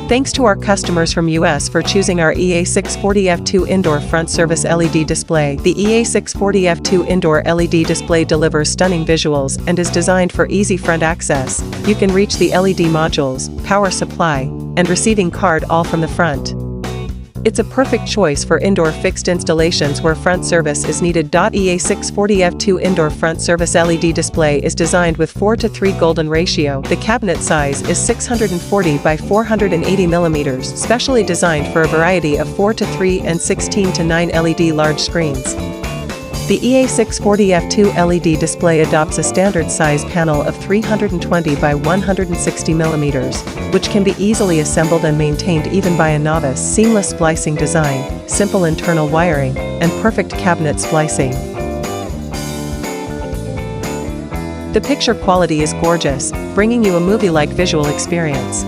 Thanks to our customers from US for choosing our EA640F2 indoor front service LED display. The EA640F2 indoor LED display delivers stunning visuals and is designed for easy front access. You can reach the LED modules, power supply, and receiving card all from the front. It's a perfect choice for indoor fixed installations where front service is needed. EA640F2 indoor front service LED display is designed with 4:3 golden ratio. The cabinet size is 640 by 480 mm, specially designed for a variety of 4:3 and 16:9 LED large screens. The EA640F2 LED display adopts a standard size panel of 320 by 160 mm, which can be easily assembled and maintained even by a novice. Seamless splicing design, simple internal wiring, and perfect cabinet splicing. The picture quality is gorgeous, bringing you a movie-like visual experience.